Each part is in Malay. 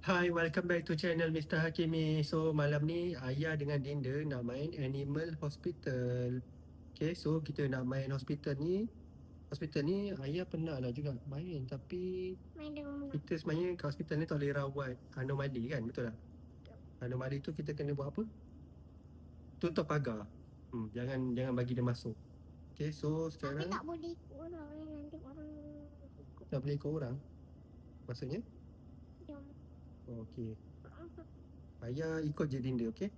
Hi, welcome back to channel Mr. Hakimi. So malam ni Ayah dengan Dinda nak main Animal Hospital. Okay, so kita nak main hospital ni. Hospital ni Ayah pernah lah juga main, tapi Main dengan rumah. kita sebenarnya kat hospital ni tak boleh rawat anomali kan, betul tak? Anomali tu kita kena buat apa? Tutup pagar. Jangan bagi dia masuk. Okay, so Tapi sekarang tak boleh ikut orang, nanti orang tak boleh ikut orang. Maksudnya? jom. Okay. Ayah ikut je Dinda, okay?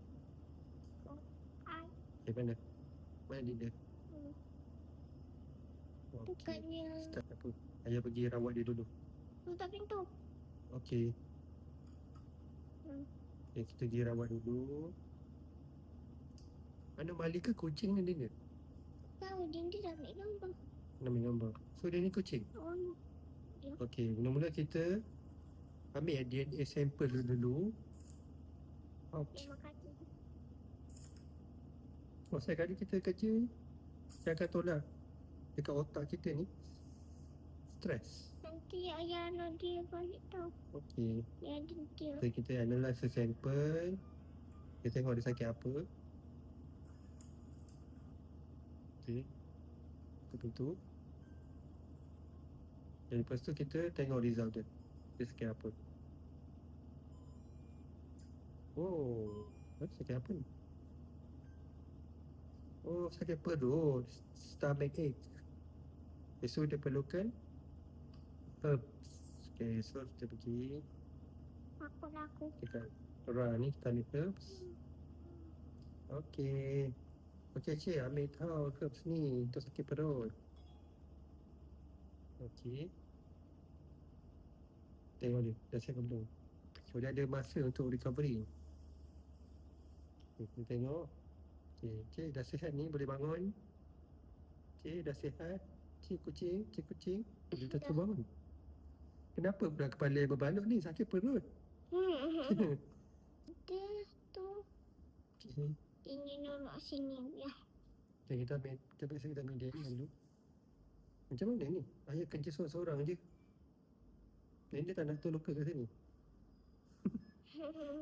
Ai. Okay, mana? Mana Dinda? Bukannya Start apa? Ayah pergi rawat dia dulu. tutup pintu. Okey. Hmm. Okay, kita pergi rawat dulu. Anomali ke kucing ni Dinda? Tahu Dinda dah ambil gambar. Nak ambil gambar. So dia ni kucing? Oh ni. Okey, mula-mula kita ambil DNA sampel dulu. Ouch. Terima kasih. Masa kali kita kerja, jangan tolak dekat otak kita ni stres. Nanti ayah Nadia balik tahu. Okey. Dia ada dia. So kita analyse sampel. Kita tengok dia sakit apa. Okey. Tutup pintu. Dan lepas tu kita tengok result dia. Dia sakit apa. Oh, sakit apa ni? Oh, sakit perut. Stomachache. Okay, so dia perlukan herbs. Okay, so kita pergi Aku laku. dekat orang ni, kita ambil herbs. Okay. Okay, cik, ambil tahu herbs ni untuk sakit perut. Okay. Tengok dia, dah siap ke belum? So, dia ada masa untuk recovery. Okay, kita tengok. Okay, cik dah sihat ni, boleh bangun. Cik dah sihat. Cik kucing. Dia tak terbangun. Kenapa pula kepala yang berbaloi ni? Sakit perut. Dia tu Okay. ingin nolak sini ya. Okay, kita ambil dia ni dulu. Macam mana ni? Ayah kerja seorang-seorang je. Dia tak nak tolong kat sini.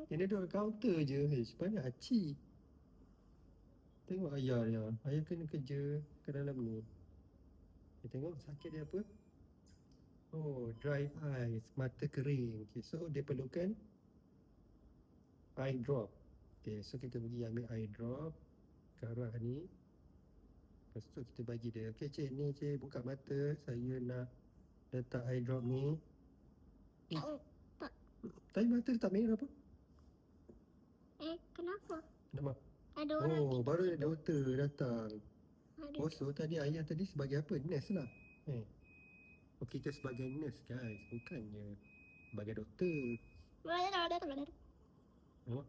Dia duduk kat kaunter je. Mana Acik? Tengok ayah dia. Ayah kena kerja ke dalam ni. Kita tengok sakit dia apa? Oh, dry eyes. Mata kering. Okay, so dia perlukan eye drop. Okay, so kita pergi ambil eye drop ke arah ni. Lepas tu kita bagi dia. Okay, cik, ni cik buka mata. Saya nak letak eye drop ni. Tak. Tapi mata dia tak merah apa? Kenapa? Nampak? Ada orang Oh, baru tidur. doktor datang. Ada. Oh, so tadi ayah tadi sebagai apa? Nurse lah. Oh, kita sebagai nurse guys. Bukannya sebagai doktor. Oh,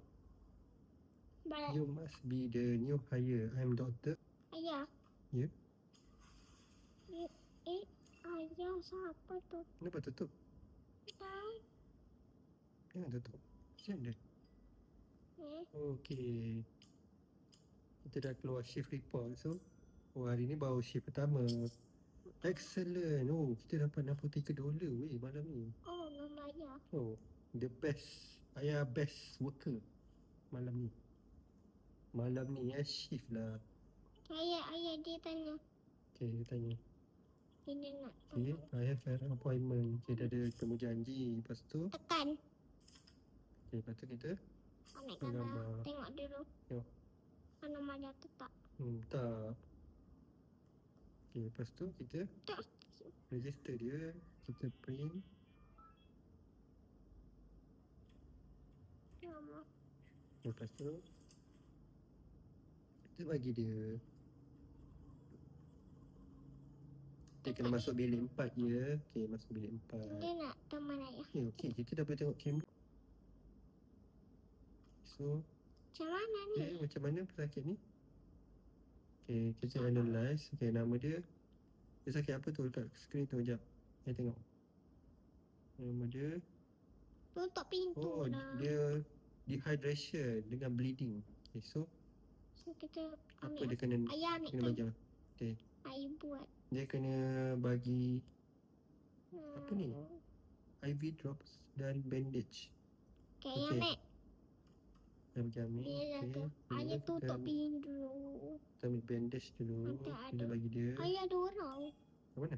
you must be the new hire. I'm doctor. Ayah. Ya? Ayah siapa tu? Kenapa tutup? Tahu. Jangan tutup. Kesian dia. Okay. Kita dah keluar shift report. So, hari ni baru shift pertama. Excellent. Oh, kita dapat $63 weh malam ni. Oh, Mama Ayah. Oh, the best. Ayah best worker malam ni. Malam ni shift lah. Ayah dia tanya. Okay, dia tanya. Dia nak Okay, I have an appointment. Okay, dia ada temu janji. Lepas tu, tekan. okay, lepas tu kita Ambil gambar. gambar. Tengok dulu. Tengok. Mana Maya tetap. Tak. Okay, lepas tu kita Tak. register dia. Kita print. Mama. Lepas tu kita bagi dia. Dia kena masuk bilik 4 je. Okay, masuk bilik 4. Dia nak teman ayah. Okay, kita dah boleh tengok kamera. So, Macam mana ni? okay, macam mana pesakit ni? Okay, kita analyse. Okay, nama dia. Dia sakit apa tu dekat skrin tu? Sekejap. Saya tengok. Nama dia. Tutup pintu Oh, lah. dia dehydration dengan bleeding. Okay, so So kita apa ambil. dia kena Ayah ambil kena bagi? Okay, Ayah buat. dia kena bagi apa ni? IV drops dan bandage. Okay, Okey. Mek. Ayah pergi ambil. Dia dah Okey. tu. Ayah tutup pintu. Kita ambil bandage dulu. Nanti Kita ada. bagi dia. Ayah ada orang. Kat mana?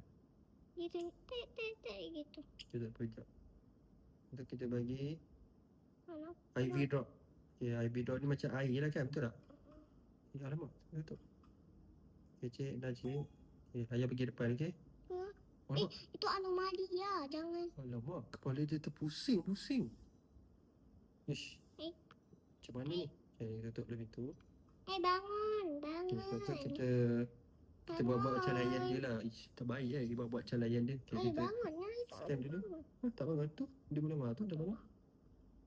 Dia tengok tek gitu. Kita tak pejak. Untuk kita bagi Mana? IV drop. Okay, IV drop ni macam air lah kan, betul tak? Alamak, tutup. Okay, cik, dah cik. Okay, ayah pergi depan, okay? Ke? Alamak, Itu anomali ya. Jangan. alamak, kepala dia terpusing. Ish, Eh, macam mana ni? Okay, tutup dulu pintu. bangun. Okay, lepas tu Bangun. kita buat-buat macam layan dia lah. Ish, tak baik lah, dia buat-buat macam layan dia. Okay, Ayah kita bangun. Ayah tak stand dulu. bangun. Tak bangun tu, dia belum tu, dah bangun.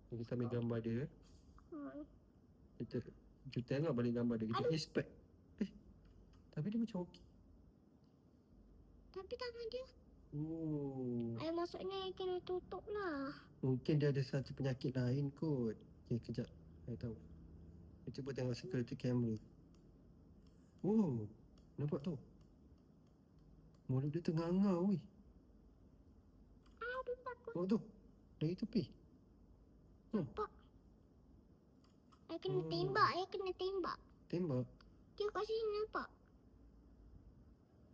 Okay, kita ambil gambar dia. Kita tengok balik gambar dia. Kita inspect. Tapi dia macam okey. Tapi tangan dia. Oh, Ayah maksudnya kena tutup lah. mungkin dia ada satu penyakit lain kot. Okay, kejap. Saya tahu. Kita cuba tengok security camera. Oh, nampak tu. Mulut dia ternganga, weh. Aduh, takut. Oh tu, dari tepi. Nampak. Ayah kena Oh. tembak. Ayah kena tembak. Tembak. Dia kat sini nampak.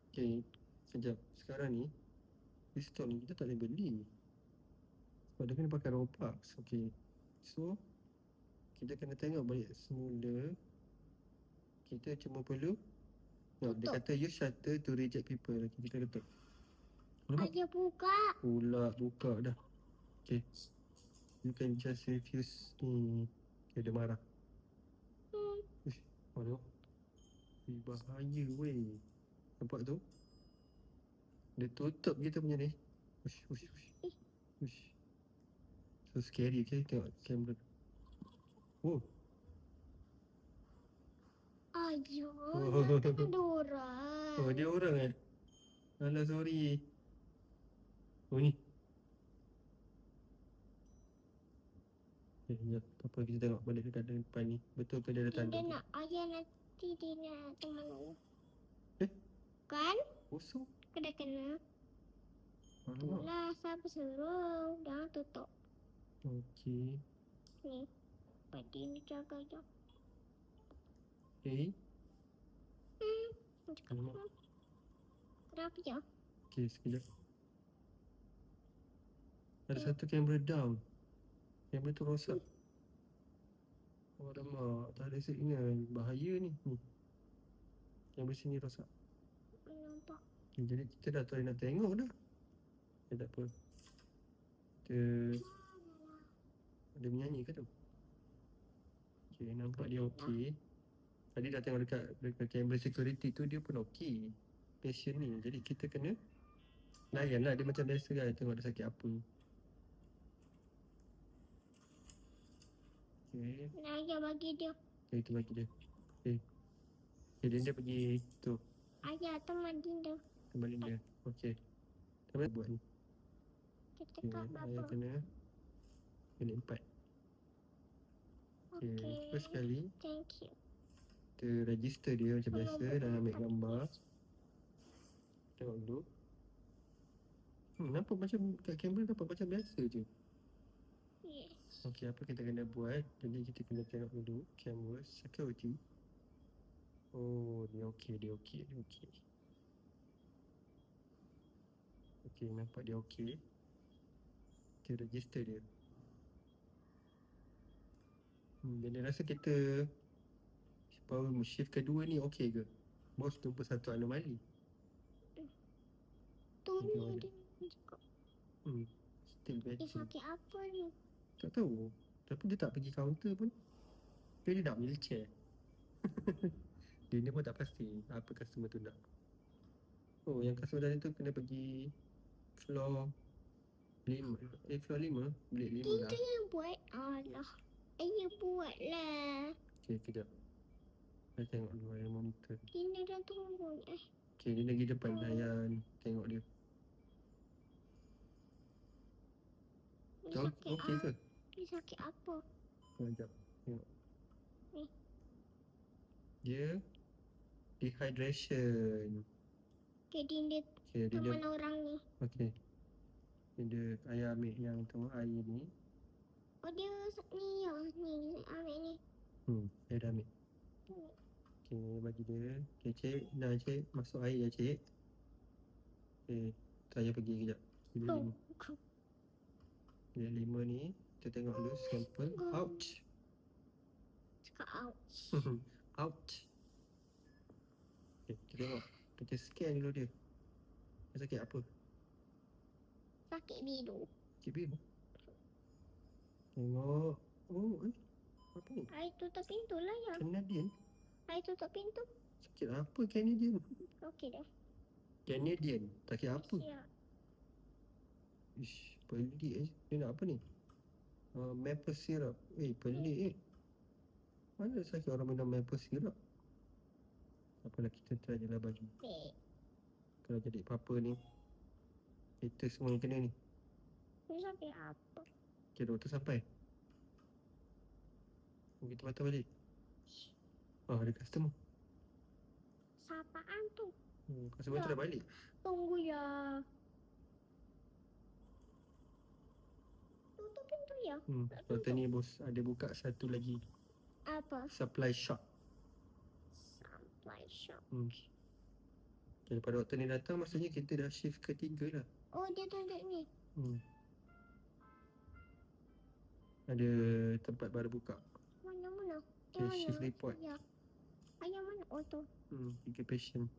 Okay, sekejap. Sekarang ni, pistol ni kita tak boleh beli. Sebab dia kena pakai Ropax. Okay. So, kita kena tengok balik semula. Kita cuma perlu no, dia Tutup. kata use shutter to reject people. Okay, kita tutup. Alamak, Ayah buka. pula buka dah. Okay. You can just refuse ni. Okay, dia marah. Uish, aduh. Bahaya weh. Nampak tu? Dia tutup kita punya ni. Uish. Uish. So scary, okay? Tengok kamera. Oh, Ayah, Oh. kan ada orang. oh dia orang eh? Alah, sorry. Oh ni. Sekejap, tak apa, kita tengok balik dekat depan ni. Betul ke dia ada tanda Dia tu? nak, ayah nanti dia nak teman aku. Eh? Kan? Kosong. Kena. Alamak. Itulah siapa suruh. Jangan tutup. Okey. Ni. Padi ni jaga je. Okay. Cakap Alamak. apa? Kenapa je? Okey, sekejap. Ada satu kamera down. Kamera tu rosak. Oh, alamak. Tak ada signal. Bahaya ni. Kamera sini rosak. Nampak. Okay, jadi kita dah try nak tengok dah. Tak apa. Kita ada menyanyi ke tu? Okay, nampak dia okey. Tadi dah tengok dekat kamera security tu, dia pun okey. Patient ni. Jadi kita kena layan lah. Dia macam biasa kan. Tengok dia sakit apa. Okay. Nak ayah bagi dia. Okay, kita bagi dia. Okay. Okay, dia pergi tu. Ayah teman dia. Kembali dia. Okay. Kita buat ni. Kita Okay. cakap Ayah berapa? kena minit 4. Okay. Okay. First kali Thank you. kita register dia macam biasa dan ambil gambar. Tengok dulu. Nampak macam kat kamera nampak macam biasa je. Yes. Okey, apa kita kena buat? Jadi kita kena tengok dulu kamera security. Oh, dia okey. Okey, nampak dia okey. Kita register dia. Jadi rasa kita baru shift kedua ni okey ke? Bos jumpa satu anomali. Tu Okay, ni boleh. dia cakap. Still Dia batching. sakit apa ni? Tak tahu. Tapi dia tak pergi counter pun. Dia nak wheelchair. Dia pun tak pasti apa customer tu nak. Oh, yang customer tadi tu kena pergi floor 5. Floor 5? Bilik 5 lah. Kita yang buat. Alah. Ayah buat lah. Okay, kejap. Saya tengok dulu ayah monitor. Tina dah turun. Okay, dia lagi depan saya tengok dia. Dia sakit Okey ke? Dia sakit apa? Sekejap. Tengok. Ni. Dia dehydration. Okay, dia Okay, dia teman orang ni. okey. Dia ayah ambil yang tu air ni. Oh, dia ni ya. Ni ambil ni. Saya dah ambil. Okay, bagi dia. Okay, cik. Dah, cik. Masuk air ya, cik. Okay, saya pergi kejap. Bila Oh. 5. Bila 5 ni, kita tengok dulu sampel. Ouch. Cakap ouch. Ouch. Okay, kita tengok. Kita scan dulu dia. Dia sakit apa? Sakit biru. Sakit biru. Tengok. Oh, apa ni? Air tutup pintu lah ya. Canadian. Air tutup pintu. Sakit apa Canadian? Okey dah. Canadian. Sakit apa? Siap. Ish, pelik je. Dia nak apa ni? Maple syrup. Pelik Mana sakit orang minum maple syrup? Apalah, kita try je lah baju. Kalau jadi apa-apa ni, kita semua yang kena ni. Ni sampai apa? Okay, doktor sampai. Kita patah balik. Ada customer. Sapaan tu? Customer tu dah balik. Tunggu ya. Tutup pintu ya. Doktor ni bos ada buka satu lagi Apa? supply shop. Supply shop. Okay, lepas doktor ni datang, maksudnya kita dah shift ketiga lah. Oh, dia tunjuk ni. Ada tempat baru buka. Mana? Okay, shift report. Ya. Ayah mana? Oh tu. 3 patient.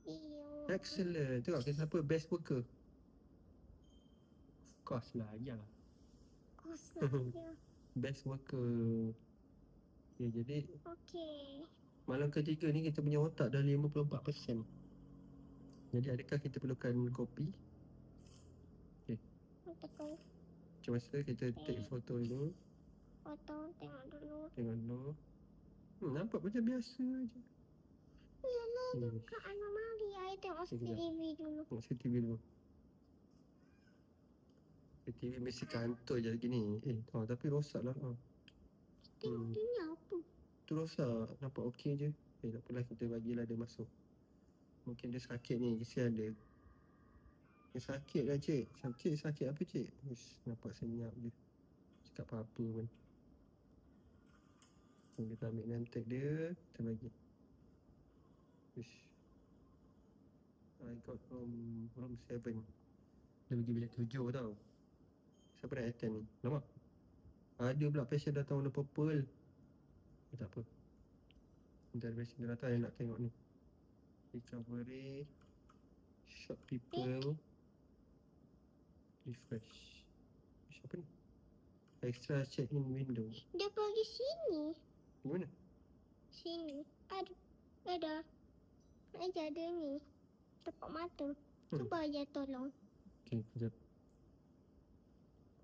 Iyo. Excellent. Tengok siapa best worker. Of course lah, ya. Kos lah dia. Best worker. Okay, jadi Okey. malam ketiga ni kita punya otak dah 54%. Jadi adakah kita perlukan kopi? Tekan Macam masa kita take foto dulu. foto. Tengok dulu. Tengok dulu. Nampak macam biasa je. Yalah, dekat anomali. Saya tengok CCTV dulu. Tengok CCTV dulu. CCTV mesti kantor je lagi ni. Tapi rosak lah. Tengok dia ni apa? Tu rosak. Nampak okey je. Tak apalah, kita bagilah dia masuk. Mungkin dia sakit ni. Kesian dia. Dia sakit lah cik. Sakit apa cik? Uish, nampak senyap je. Cakap apa-apa pun. Kita ambil name tag dia. Kita bagi. Uish. I got room 7. Dia pergi bilik 7 tau. Siapa nak attend ni? Nampak? Ada pula patient datang warna purple. Tak apa. Nanti ada patient dia datang yang nak tengok ni. Recovery. Short people. Refresh. Apa ni? Extra check-in window. Dia pergi sini. Di mana? Sini. Ada. Ada ni. Tepak mata. Cuba aja tolong. Okay, sekejap.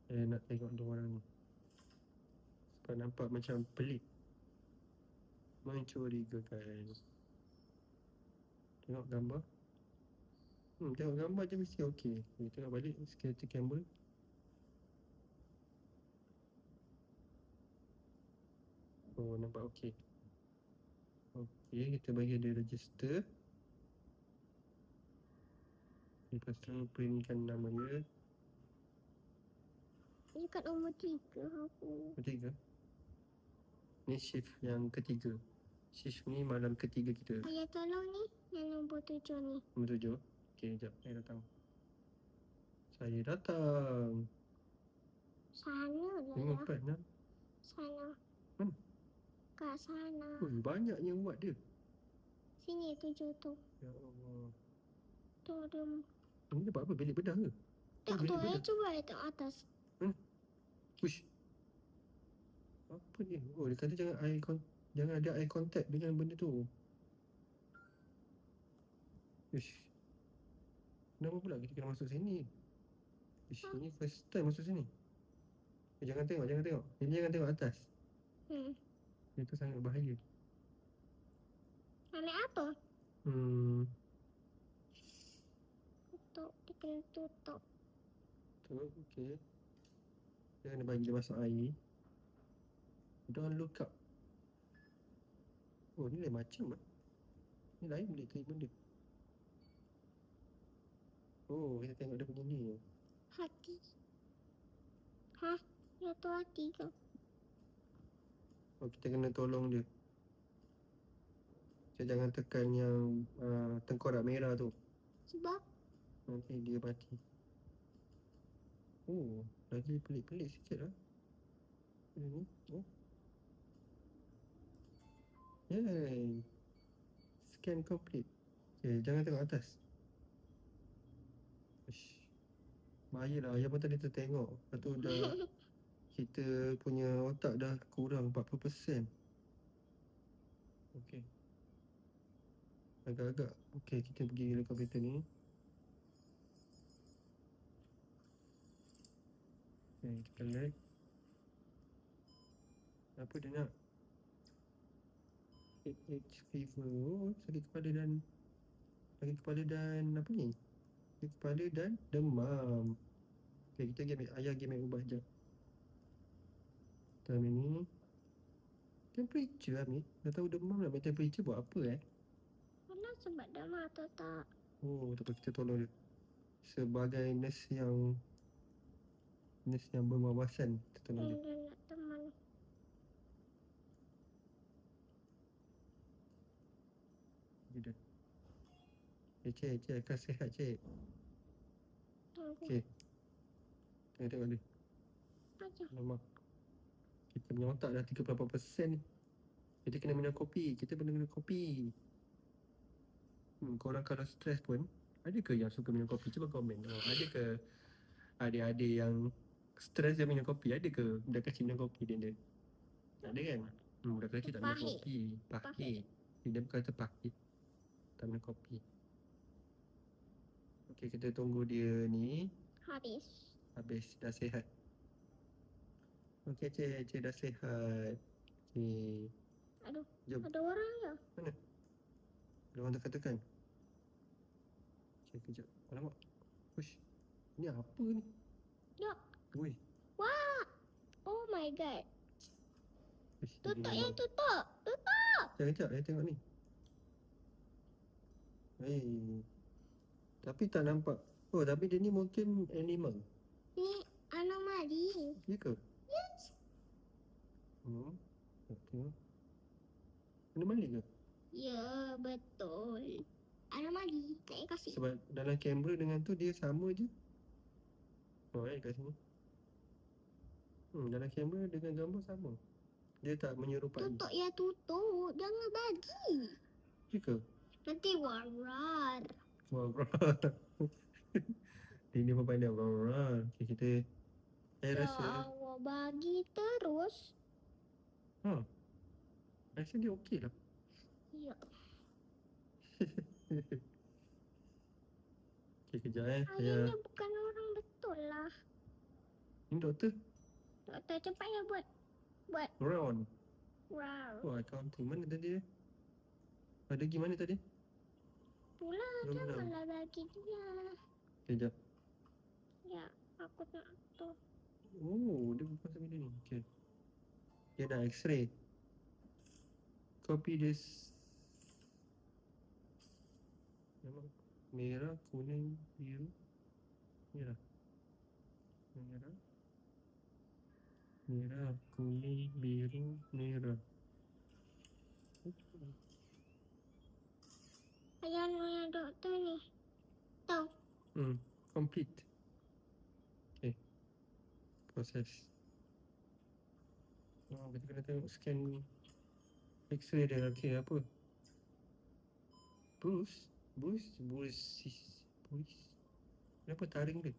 Saya nak tengok dua orang ni. Sebab nampak macam pelik. Mencurigakan. Tengok gambar. Tengok gambar je mesti okey. Kita tengok balik security camera. Oh, nampak okey. Okey, kita bagi dia register. Lepas tu printkan nama dia. Dekat nombor 3 aku. Ketiga. Ni shift yang ketiga. Shift ni malam ketiga kita. Ayah tolong ni. Yang nombor 7 ni. Nombor 7. Okey, sekejap. Saya datang. Sana lah 5, ya. 4, 6. Sana. Mana? Kat sana. Banyak yang buat dia. Sini 7 tu. Ya Allah. Tu dia. Ini dapat apa? Bilik bedah ke? Tengok tu. Cuba tengok atas. Push. Apa ni? Oh, dia kata jangan ada eye contact dengan benda tu. Ish. Kenapa pula kita kena masuk sini? Ish, ini first time masuk sini. Jangan tengok. Ini jangan tengok atas. Itu sangat bahaya. Ambil apa? Tutup. Dia kena tutup. Tu, okey. Dia kena bagi dia masuk air. Don't look up. Oh, ni lain macam lah. Ni lain benda benda. Oh, kita tengok dia punya ni. Hati. Jatuh hati ke? Oh, kita kena tolong dia. Kita jangan tekan yang tengkorak merah tu. Sebab Nanti dia mati. Oh, lagi pelik-pelik sikit lah. Ini. Oh. Yay. Scan complete. Okay, jangan tengok atas. Ish. Bahaya lah. Yang pun tadi tertengok. Lepas tu dah kita punya otak dah kurang 40%. Okay. Agak-agak. Okay, kita pergi ke komputer ni. Okay, kita lag. Apa dia nak? H fever. Oh, sakit kepala dan apa ni? Sakit kepala dan demam. Okay, kita game ayah game ubah jap. Kita ambil ni. Temperature ambil. Dah tahu demam nak ambil temperature buat apa mana sebab dah mata tak? Oh, tak apa, kita tolong dia. Sebagai nurse yang berwawasan, kita tolong dia. Dia nak teman. Dia. Cik, akan sihat cik. Tunggu. Okay, tengok dia. Aja. Alamak. Kita punya otak dah 38% ni. Kita kena minum kopi. Kita kena minum kopi. Korang kalau stres pun, ada ke yang suka minum kopi? Cuba komen. Ada ke adik-adik yang stres dia minum kopi? Ada ke budak kecil minum kopi dia? Ada kan? Budak kecil tak minum Pahit. kopi. Pahit. Dia bukan kata pahit. Tak minum kopi. Okay, kita tunggu dia ni habis dah sihat. Okay cik dah sihat. Okay, Aduh, jom. ada orang ya? Mana? Ada orang tekan-tekan. Cik, kejap. Alamak. Uish. Ni apa ni? Dok. Ui. Wah. Oh my god. Uish, Tutup jadi ya, memang. tutup. Tutup. Kejap, saya tengok ni. Tapi tak nampak. Oh, tapi dia ni mungkin animal. Ni anomali. Ya ke? Yes. Tengok. Anomali ke? Ya, betul. Anomali. Tak payah kasih. Sebab dalam kamera dengan tu dia sama je. Oh, kat sini. Dalam kamera dengan gambar sama. Dia tak menyerupai. Tutup ya, tutup. Jangan bagi. Ya ke? Nanti war-war. Wah, bro. Dia ni pun pandai. Okay, kita saya Ya rasa Allah, bagi terus. rasa dia okey lah. Ya. Okay, kejap Ayahnya bukan orang betul lah. Ni doktor Doktor, cepat ya buat. Ron. Wow. Oh, accounting. Mana tadi dia? Ada gimana tadi? Pula, Belum janganlah bagi dia. Kejap. Ya, aku nak tu. Oh, dia bukan sampai dia ni. Okay. Dia dah x-ray. Copy this. Memang merah, kuning, biru. Merah. Merah, kuning, biru, merah. Ayah punya doktor ni. Tahu. Complete. Okay. Proses. Kita kena tengok scan X-ray dia. Okay, apa? Bruce. Kenapa taring dia?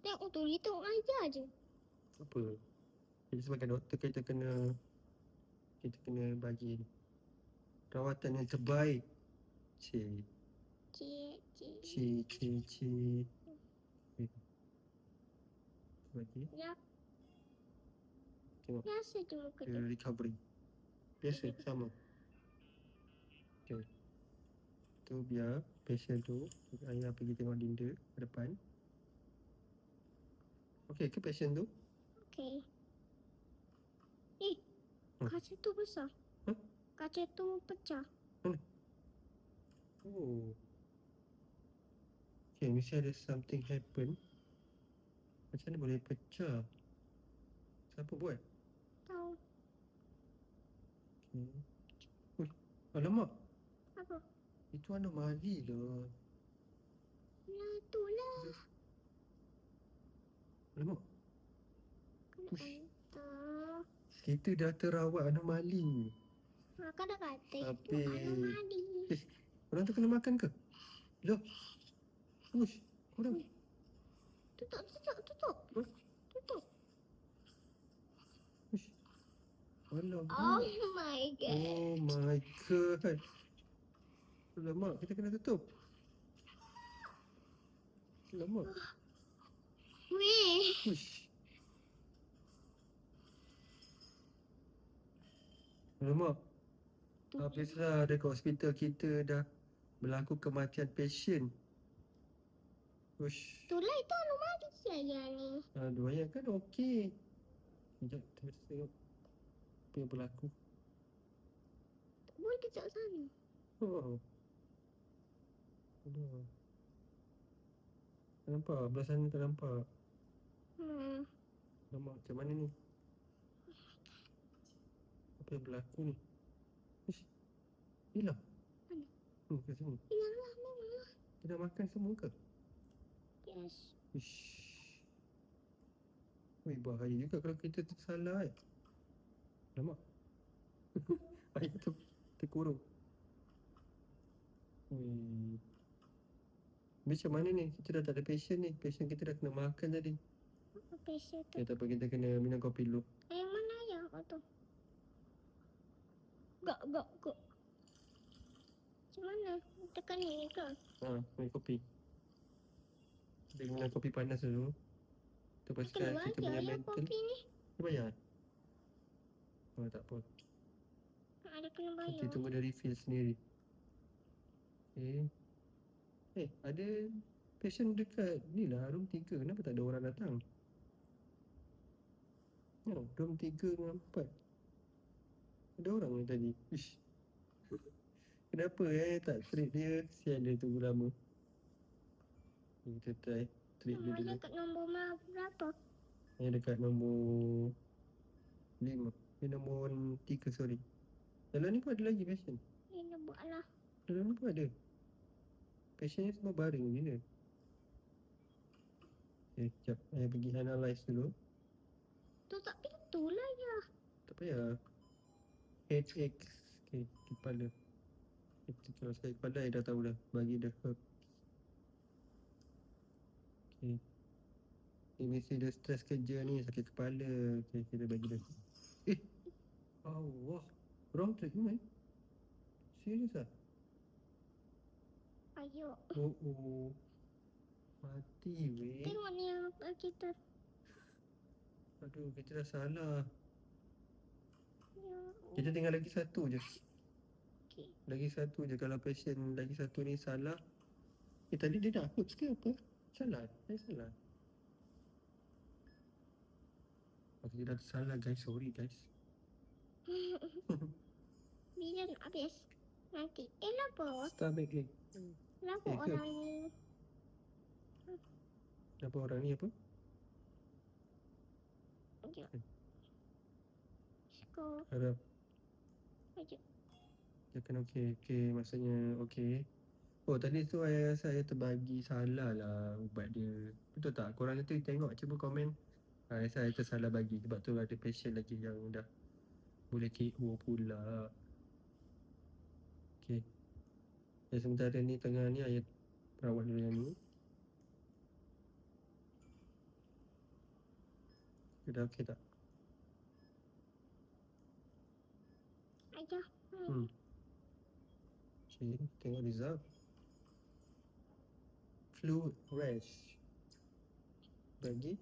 Tengok tu, dia tengok aja je. Apa? Jadi sebagai doktor kita kena bagi rawatan yang terbaik. Cik. Bagi. Ya. Tengok. Biasa je muka Dia dia. recovery. Biasa, sama. Okay. Tu biar patient tu, ayah pergi tengok Linda ke depan. Okay ke patient tu? Okay. Hmm. Kaca tu besar. Huh? Kaca tu pecah. Mana? Oh. Okay, mesti ada something happen. Macam mana boleh pecah? Siapa buat? Tahu. Ui, alamak. Apa? Itu anomali lah. Lah tu lah. Alamak. Kena Ush, enter. kita dah terawat anomali. Maka dah kata itu Habis. anomali. Orang tu kena makan ke? Loh. Ush, korang. Tutup. Huh? Tutup. Ush. Alamak. Oh my god. Oh my god. Alamak, kita kena tutup. Alamak. Weh. Ush. Alamak. Habislah dekat hospital kita dah berlaku kematian pasien. Ush. Itulah itu anomali saya ni. Aduh, ayah kan okey. Sekejap, kita tengok apa yang berlaku. Boleh kejap sana. Oh. Aduh. Tak nampak, belah sana tak nampak. Alamak, macam mana ni? Apa yang berlaku ni? Ush. Hilang. Mana? Kat sini. Hilanglah memang. Dia dah makan semua ke? Yes. Ish. Weh, bahaya juga kalau kita tersalah Alamak. Ayah terkurung. Weh. Macam mana ni? Kita dah tak ada passion ni. Passion kita dah kena makan tadi. Apa isi tu? Ya, tak apa, kita kena minum kopi dulu. Yang mana ya kau tu? Gak. Macam mana? Tekan ni ke? Minum kopi. Kita minum kopi panas dulu. Kena Teruskan kita punya bayar ya mental. kopi ni. Dia bayar? Oh, tak apa. Ada kena Nanti bayar. tunggu dia refill sendiri. Ada patient dekat ni lah, room 3. Kenapa tak ada orang datang? Room 3 dengan 4. Ada orang ni tadi. Ish. Kenapa tak treat dia? Kesian dia tunggu lama. Kita try treat dia Namanya dulu. kat nombor berapa? Yang dekat nombor 5. Nombor 3, sorry. Dalam ni pun ada lagi patient. Ini buatlah. Dalam ni pun ada. Patient ni semua baring je ni. Sekejap. Saya pergi analyse dulu. Tutup pintu lah ya. Tak payah. Headache. Kepala. Kalau sakit kepala, saya dah tahu dah. Bagi dah herb. Ni mesti dia stres kerja ni, sakit kepala. Kita bagi dah. Allah. Wrong treatment. Serius ah? Ayo. Oh. Mati weh. Tengok ni yang kita. Aduh, kita dah salah. Ya. Kita tinggal lagi satu je. Okey. Lagi satu je. Kalau patient lagi satu ni salah. Tadi dia dah herbs ke apa? Salah. Saya salah. Kita dah salah guys. Sorry guys. Bila nak habis? Nanti. Kenapa? Stomach ache. Kenapa Eh, orang ni? Kenapa orang ni apa? Sekejap. Skor. Harap Sekejap. dia kan okey. Okey, maksudnya okey. Oh, tadi tu saya rasa saya terbagi salah lah ubat dia. Betul tak? Korang nanti tengok, cuba komen. Saya tersalah bagi. Sebab tu ada patient lagi yang dah boleh KO pula. Okey. Sementara ni tengah ni ayat perawat dulu yang ni. Dia dah okey tak? Aja. Okey, tengok result. Flu rash. Bagi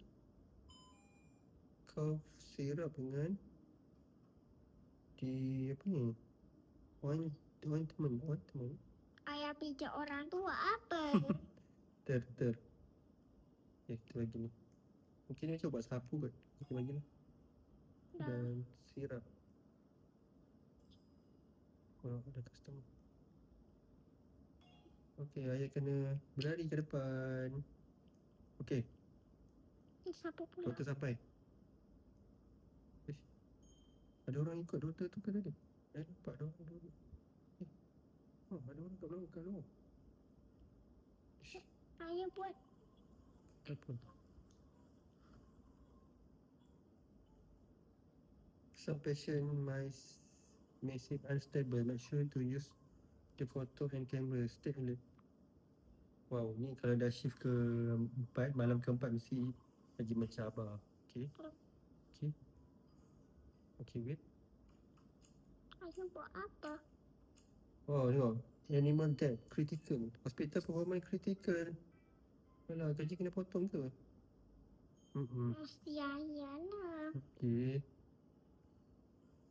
cough syrup dengan apa ni? Ointment. Ayah pijak orang tua apa? Ter. Kita bagi ni. Mungkin dia macam buat sapu kot. Kita bagi lah. Dah. Dan sirap. Kalau ada customer. Okey, ayah kena berlari ke depan. Okey, Siapa pula? doktor sampai. Ada orang ikut doktor tu ke tadi? Nampak ada orang dulu. Oh, ada orang kat belakang lu. Ayah buat Apa? Some patient may seem unstable. Not sure to use the photo and camera. Stay alert. Wow, ni kalau dah shift ke 4, malam ke-4 mesti Haji macam abah. Okay. Okay. Okay, wait. ayah buat apa? Oh, tengok. Animal death, critical. Hospital performance critical. Alah, gaji kena potong ke? Mesti ayah lah. Okay.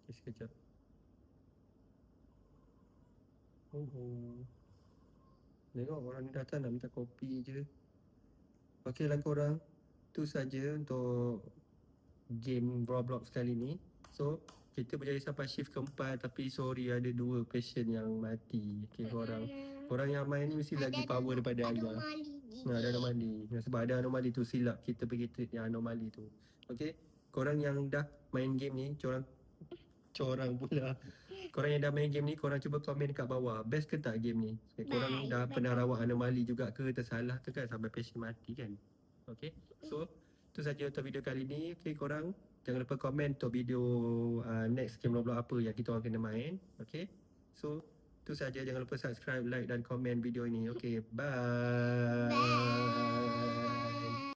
Okay, sekejap. Tengok orang ni datang nak minta kopi je. Okay lah korang. Tu saja untuk game Roblox kali ni. So, kita berjaya sampai shift ke-4 tapi sorry ada 2 patient yang mati. Okay korang. Korang yang main ni mesti lagi power daripada Ayah. Ada anomali. Sebab ada anomali tu silap kita pergi treat yang anomali tu. Okay. Korang yang dah main game ni, corang pula. Korang yang dah main game ni, korang cuba komen kat bawah. Best ke tak game ni? Korang Baik, dah betul. pernah rawat anomali juga ke? Tersalah ke kan sampai patient mati kan? Okay. So, tu saja untuk video kali ni. Okay korang, jangan lupa komen untuk video next game Roblox apa yang kita orang kena main. Okay. So, tu saja. Jangan lupa subscribe, like dan komen video ini. Okay. Bye. Bye.